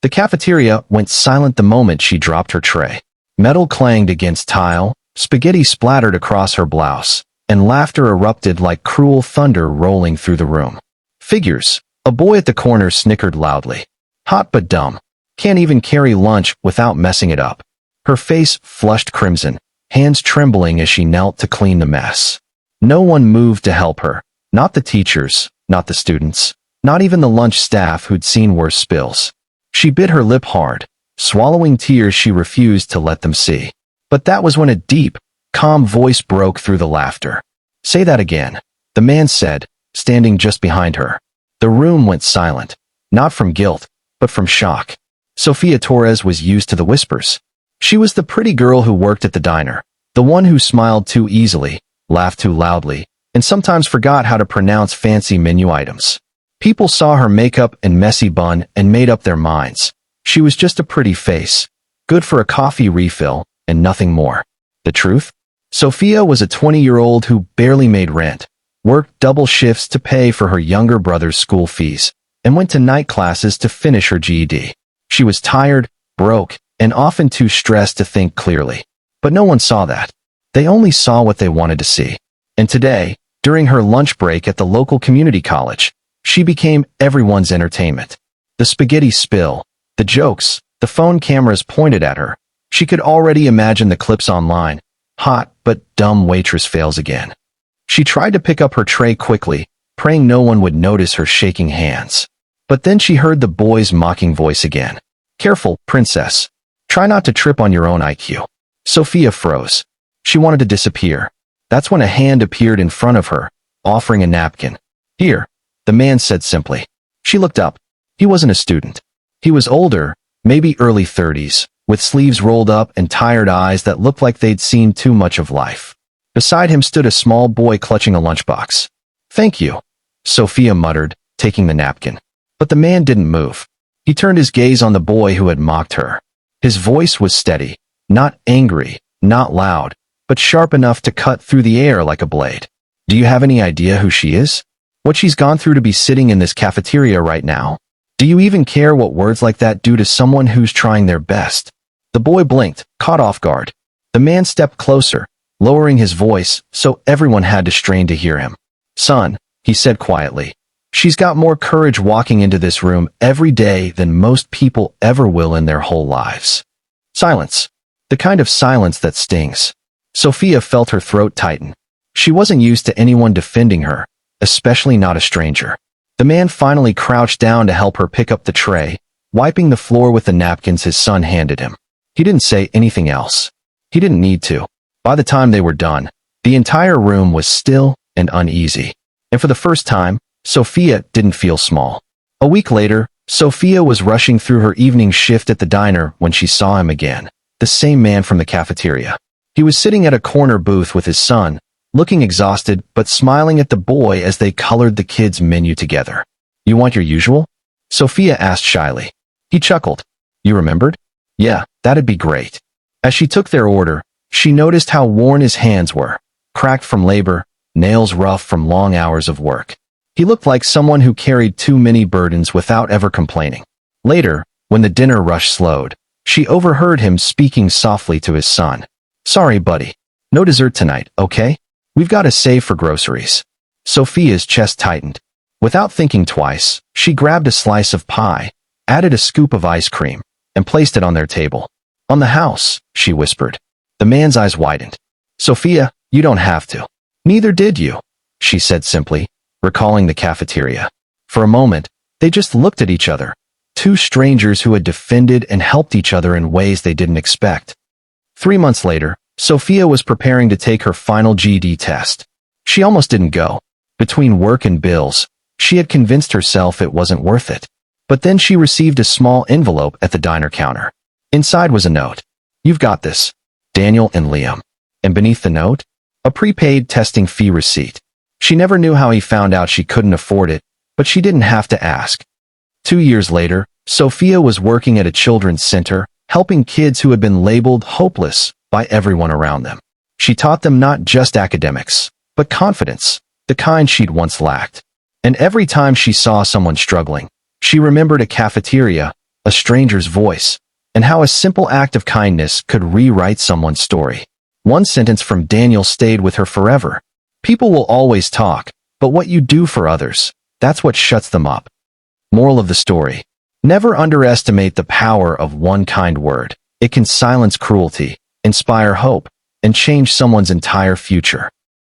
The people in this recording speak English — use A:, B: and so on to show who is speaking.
A: The cafeteria went silent the moment she dropped her tray. Metal clanged against tile, spaghetti splattered across her blouse, and laughter erupted like cruel thunder rolling through the room. Figures. A boy at the corner snickered loudly. Hot but dumb. Can't even carry lunch without messing it up. Her face flushed crimson, hands trembling as she knelt to clean the mess. No one moved to help her. Not the teachers, not the students, not even the lunch staff who'd seen worse spills. She bit her lip hard, swallowing tears she refused to let them see. But that was when a deep, calm voice broke through the laughter. "Say that again," the man said, standing just behind her. The room went silent, not from guilt, but from shock. Sofia Torres was used to the whispers. She was the pretty girl who worked at the diner, the one who smiled too easily, laughed too loudly, and sometimes forgot how to pronounce fancy menu items. People saw her makeup and messy bun and made up their minds. She was just a pretty face, good for a coffee refill, and nothing more. The truth? Sofia was a 20-year-old who barely made rent, worked double shifts to pay for her younger brother's school fees, and went to night classes to finish her GED. She was tired, broke, and often too stressed to think clearly. But no one saw that. They only saw what they wanted to see. And today, during her lunch break at the local community college, she became everyone's entertainment. The spaghetti spill, the jokes, the phone cameras pointed at her. She could already imagine the clips online. Hot but dumb waitress fails again. She tried to pick up her tray quickly, praying no one would notice her shaking hands. But then she heard the boy's mocking voice again. "Careful, princess. Try not to trip on your own IQ." Sofia froze. She wanted to disappear. That's when a hand appeared in front of her, offering a napkin. "Here," the man said simply. She looked up. He wasn't a student. He was older, maybe early 30s, with sleeves rolled up and tired eyes that looked like they'd seen too much of life. Beside him stood a small boy clutching a lunchbox. "Thank you," Sofia muttered, taking the napkin. But the man didn't move. He turned his gaze on the boy who had mocked her. His voice was steady, not angry, not loud, but sharp enough to cut through the air like a blade. "Do you have any idea who she is? What she's gone through to be sitting in this cafeteria right now? Do you even care what words like that do to someone who's trying their best?" The boy blinked, caught off guard. The man stepped closer, lowering his voice so everyone had to strain to hear him. "Son," he said quietly, "she's got more courage walking into this room every day than most people ever will in their whole lives." Silence. The kind of silence that stings. Sofia felt her throat tighten. She wasn't used to anyone defending her, especially not a stranger. The man finally crouched down to help her pick up the tray, wiping the floor with the napkins his son handed him. He didn't say anything else. He didn't need to. By the time they were done, the entire room was still and uneasy. And for the first time, Sofia didn't feel small. A week later, Sofia was rushing through her evening shift at the diner when she saw him again, the same man from the cafeteria. He was sitting at a corner booth with his son, looking exhausted but smiling at the boy as they colored the kids' menu together. "You want your usual?" Sofia asked shyly. He chuckled. "You remembered?" "Yeah, that'd be great." As she took their order, she noticed how worn his hands were, cracked from labor, nails rough from long hours of work. He looked like someone who carried too many burdens without ever complaining. Later, when the dinner rush slowed, she overheard him speaking softly to his son. "Sorry, buddy. No dessert tonight, okay? We've got to save for groceries." Sofia's chest tightened. Without thinking twice, she grabbed a slice of pie, added a scoop of ice cream, and placed it on their table. "On the house," she whispered. The man's eyes widened. "Sofia, you don't have to." "Neither did you," she said simply, recalling the cafeteria. For a moment, they just looked at each other, two strangers who had defended and helped each other in ways they didn't expect. 3 months later, Sofia was preparing to take her final GED test. She almost didn't go. Between work and bills, she had convinced herself it wasn't worth it. But then she received a small envelope at the diner counter. Inside was a note. "You've got this. Daniel and Liam." And beneath the note, a prepaid testing fee receipt. She never knew how he found out she couldn't afford it, but she didn't have to ask. 2 years later, Sofia was working at a children's center, helping kids who had been labeled hopeless by everyone around them. She taught them not just academics, but confidence, the kind she'd once lacked. And every time she saw someone struggling, she remembered a cafeteria, a stranger's voice, and how a simple act of kindness could rewrite someone's story. One sentence from Daniel stayed with her forever. People will always talk, but what you do for others, that's what shuts them up. Moral of the story: never underestimate the power of one kind word. It can silence cruelty, inspire hope, and change someone's entire future.